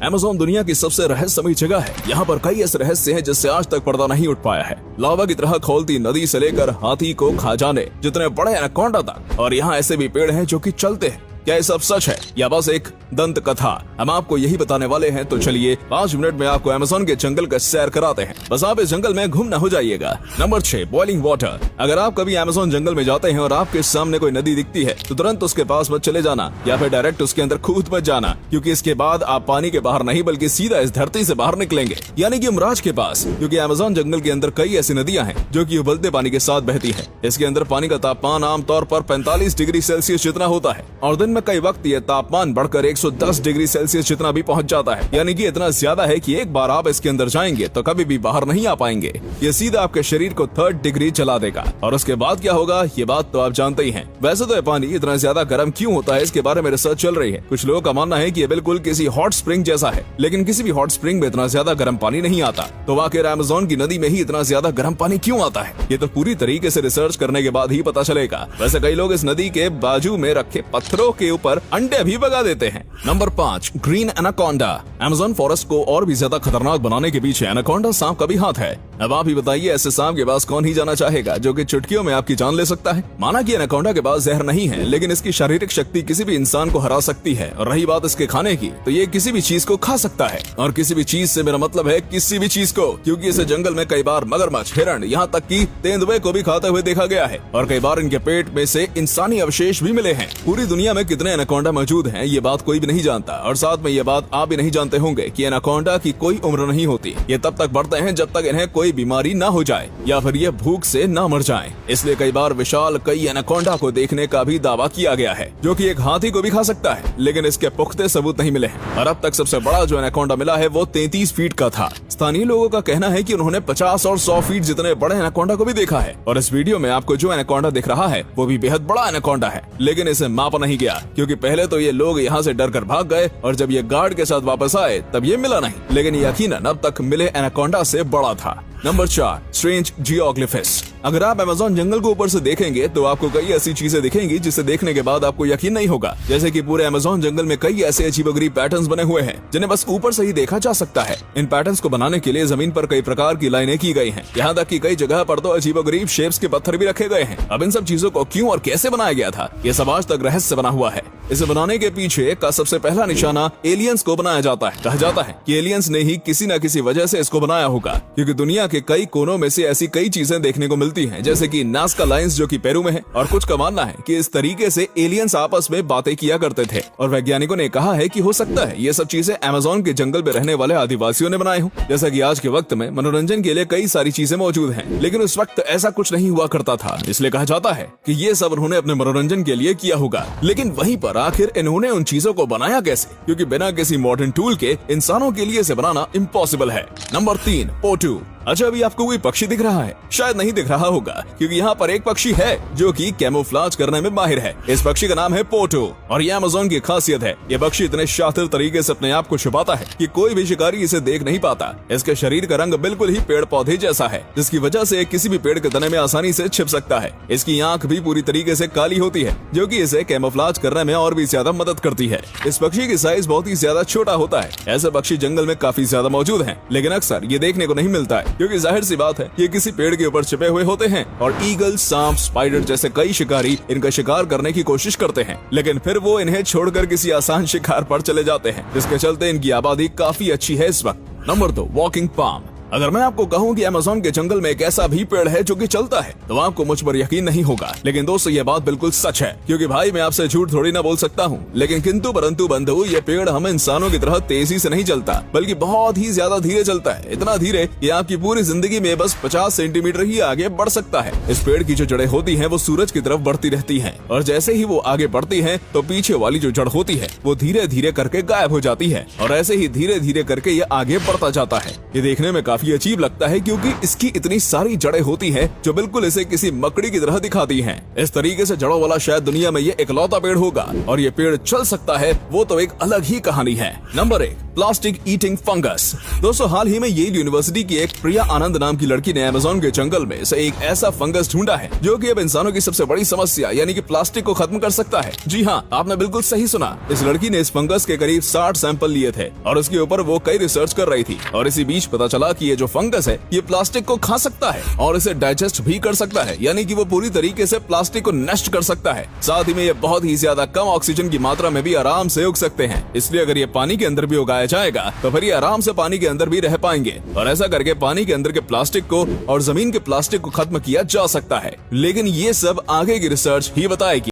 Amazon दुनिया की सबसे रहस्यमयी जगह है। यहाँ पर कई ऐसे रहस्य हैं जिससे आज तक पर्दा नहीं उठ पाया है। लावा की तरह खौलती नदी से लेकर हाथी को खा जाने जितने बड़े एनाकोंडा तक, और यहाँ ऐसे भी पेड़ हैं जो कि चलते हैं। क्या ये सब सच है या बस एक दंत कथा? हम आपको यही बताने वाले हैं, तो चलिए 5 मिनट में आपको अमेज़न के जंगल का सैर कराते हैं। बस आप इस जंगल में घूम न हो जाइएगा। Number 6, boiling water. अगर आप कभी अमेज़न जंगल में जाते हैं और आपके सामने कोई नदी दिखती है तो तुरंत उसके पास मत चले जाना या फिर डायरेक्ट उसके अंदर कूद मत जाना, क्योंकि इसके बाद आप पानी के बाहर नहीं बल्कि सीधा इस धरती से बाहर निकलेंगे, यानी कि यमराज के पास। क्योंकि अमेज़न जंगल के अंदर कई ऐसी नदियां हैं जो कि उबलते पानी के साथ बहती है। इसके अंदर पानी का तापमान आमतौर पर 45 डिग्री सेल्सियस जितना होता है और दिन में कई वक्त ये तापमान बढ़कर 110 डिग्री सेल्सियस जितना भी पहुंच जाता है, यानी कि इतना ज्यादा है कि एक बार आप इसके अंदर जाएंगे तो कभी भी बाहर नहीं आ पाएंगे। ये सीधा आपके शरीर को 3rd डिग्री जला देगा। और उसके बाद क्या होगा ये बात तो आप जानते ही हैं। वैसे तो ये पानी इतना ज्यादा गर्म क्यों होता है, इसके बारे में रिसर्च चल रही है। कुछ लोगों का मानना है कि ये बिल्कुल किसी हॉट स्प्रिंग जैसा है, लेकिन किसी भी हॉट स्प्रिंग में इतना ज्यादा गर्म पानी नहीं आता। तो आखिर अमेज़न की नदी में ही इतना ज्यादा गर्म पानी क्यों आता है, ये तो पूरी तरीके से रिसर्च करने के बाद ही पता चलेगा। वैसे कई लोग इस नदी के बाजू में रखे पत्थरों के ऊपर अंडे भी भगा देते हैं। Number 5, green anaconda. Amazon forest को और भी ज्यादा खतरनाक बनाने के पीछे एनाकोंडा सांप का भी हाथ है। अब आप ही बताइए, ऐसे सांप के पास कौन ही जाना चाहेगा जो कि चुटकियों में आपकी जान ले सकता है। माना कि एनाकोंडा के पास जहर नहीं है, लेकिन इसकी शारीरिक शक्ति किसी भी इंसान को हरा सकती है। और रही बात इसके खाने की, तो ये किसी भी चीज को खा सकता है। और किसी भी चीज से मेरा मतलब है किसी भी चीज को, क्योंकि इसे जंगल में कई बार मगरमच्छ, हिरण, यहाँ तक कि तेंदुए को भी खाते हुए देखा गया है। और कई बार इनके पेट में से इंसानी अवशेष भी मिले हैं। पूरी दुनिया में कितने एनाकोंडा मौजूद हैं ये बात कोई भी नहीं जानता, और साथ में ये बात आप भी नहीं जानते होंगे कि एनाकोंडा की कोई उम्र नहीं होती। ये तब तक बढ़ते हैं जब तक इन्हें कोई बीमारी ना हो जाए या फिर ये भूख से ना मर जाएं। इसलिए कई बार विशाल कई एनाकोंडा को देखने का भी दावा किया गया है, जो कि एक हाथी को भी खा सकता है, लेकिन इसके पुख्ते सबूत नहीं मिले हैं। और अब तक सबसे बड़ा जो एनाकोंडा मिला है वो 33 फीट का था। स्थानीय लोगों का कहना है कि उन्होंने 50 और 100 फीट जितने बड़े एनाकोंडा को भी देखा है। और इस वीडियो में आपको जो एनाकोंडा दिख रहा है वो भी बेहद बड़ा एनाकोंडा है, लेकिन इसे मापा नहीं गया, क्योंकि पहले तो ये लोग यहाँ से डर कर भाग गए और जब ये गार्ड के साथ वापस आए तब ये मिला नहीं, लेकिन यकीनन अब तक मिले एनाकोंडा से बड़ा था। Number 4, strange geoglyphs. अगर आप अमेज़न जंगल को ऊपर से देखेंगे तो आपको कई ऐसी चीजें दिखेंगी जिसे देखने के बाद आपको यकीन नहीं होगा। जैसे कि पूरे अमेज़न जंगल में कई ऐसे अजीबोगरीब पैटर्न्स बने हुए हैं जिन्हें बस ऊपर से ही देखा जा सकता है। इन पैटर्न्स को बनाने के लिए जमीन पर कई प्रकार की लाइनें की गई हैं। यहाँ तक कि कई जगह पर तो अजीबोगरीब शेप्स के पत्थर भी रखे गए हैं। अब इन सब चीजों को क्यों और कैसे बनाया गया था, ये सब आज तक रहस्य बना हुआ है। इसे बनाने के पीछे का सबसे पहला निशाना एलियंस को बनाया जाता है। कहा जाता है कि एलियंस ने ही किसी न किसी वजह से इसको बनाया होगा, क्योंकि दुनिया के कई कोनों में से ऐसी कई चीजें देखने को मिलती हैं, जैसे कि नाज़का लाइन्स जो कि पेरू में है। और कुछ का मानना है कि इस तरीके से एलियंस आपस में बातें किया करते थे। और वैज्ञानिकों ने कहा है कि हो सकता है ये सब चीजें अमेज़न के जंगल में रहने वाले आदिवासियों ने बनाए हों। जैसा कि आज के वक्त में मनोरंजन के लिए कई सारी चीजें मौजूद हैं, लेकिन उस वक्त ऐसा कुछ नहीं हुआ करता था, इसलिए कहा जाता है कि ये सब उन्होंने अपने मनोरंजन के लिए किया होगा। लेकिन वहीं पर आखिर इन्होंने उन चीजों को बनाया कैसे, क्योंकि बिना किसी मॉडर्न टूल के इंसानों के लिए इसे बनाना इम्पॉसिबल है। नंबर 3, पोटू। अच्छा, अभी आपको कोई पक्षी दिख रहा है? शायद नहीं दिख रहा होगा, क्योंकि यहाँ पर एक पक्षी है जो कि कैमोफ्लेज करने में माहिर है। इस पक्षी का नाम है पोटो और ये अमेज़न की खासियत है। ये पक्षी इतने शातिर तरीके से अपने आप को छुपाता है कि कोई भी शिकारी इसे देख नहीं पाता। इसके शरीर का रंग बिल्कुल ही पेड़ पौधे जैसा है, जिसकी वजह से किसी भी पेड़ के तने में आसानी से छिप सकता है। इसकी आंख भी पूरी तरीके से काली होती है, जो कि इसे कैमोफ्लेज करने में और भी ज्यादा मदद करती है। इस पक्षी की साइज बहुत ही ज्यादा छोटा होता है। ऐसे पक्षी जंगल में काफी ज्यादा मौजूद हैं, लेकिन अक्सर ये देखने को नहीं मिलता है, क्योंकि जाहिर सी बात है ये किसी पेड़ के ऊपर छिपे हुए होते हैं। और ईगल, सांप, स्पाइडर जैसे कई शिकारी इनका शिकार करने की कोशिश करते हैं, लेकिन फिर वो इन्हें छोड़कर किसी आसान शिकार पर चले जाते हैं, जिसके चलते इनकी आबादी काफी अच्छी है इस वक्त। Number 2, walking palm. अगर मैं आपको कहूँ कि अमेज़न के जंगल में एक ऐसा भी पेड़ है जो कि चलता है, तो आपको मुझ पर यकीन नहीं होगा। लेकिन दोस्तों ये बात बिल्कुल सच है, क्योंकि भाई मैं आपसे झूठ थोड़ी ना बोल सकता हूँ। लेकिन किंतु परंतु बंधु, ये पेड़ हम इंसानों की तरह तेजी से नहीं चलता, बल्कि बहुत ही ज्यादा धीरे चलता है। इतना धीरे कि आपकी पूरी जिंदगी में बस 50 सेंटीमीटर ही आगे बढ़ सकता है। इस पेड़ की जो जड़ें होती है वो सूरज की तरफ बढ़ती रहती है, और जैसे ही वो आगे बढ़ती है तो पीछे वाली जो जड़ होती है वो धीरे धीरे करके गायब हो जाती है, और ऐसे ही धीरे धीरे करके ये आगे बढ़ता जाता है। ये देखने में काफी अजीब लगता है क्योंकि इसकी इतनी सारी जड़ें होती हैं जो बिल्कुल इसे किसी मकड़ी की तरह दिखाती हैं। इस तरीके से जड़ों वाला शायद दुनिया में ये इकलौता पेड़ होगा और ये पेड़ चल सकता है वो तो एक अलग ही कहानी है। Number 1, plastic eating fungus. दोस्तों, हाल ही में येल यूनिवर्सिटी की एक प्रिया आनंद नाम की लड़की ने अमेज़न के जंगल में से एक ऐसा फंगस ढूंढा है जो कि अब इंसानों की सबसे बड़ी समस्या यानी कि प्लास्टिक को खत्म कर सकता है। जी हाँ, आपने बिल्कुल सही सुना। इस लड़की ने इस फंगस के करीब 60 सैंपल लिए थे और उसके ऊपर वो कई रिसर्च कर रही थी और इसी बीच पता चला कि ये जो फंगस है ये प्लास्टिक को खा सकता है और इसे डाइजेस्ट भी कर सकता है, यानी कि वो पूरी तरीके से प्लास्टिक को नष्ट कर सकता है। साथ ही में ये बहुत ही ज्यादा कम ऑक्सीजन की मात्रा में भी आराम से उग सकते हैं, इसलिए अगर ये पानी के अंदर भी उगाया जाएगा तो फिर ये आराम से पानी के अंदर भी रह पाएंगे और ऐसा करके पानी के अंदर के प्लास्टिक को और जमीन के प्लास्टिक को खत्म किया जा सकता है। लेकिन ये सब आगे की रिसर्च ही बताएगी।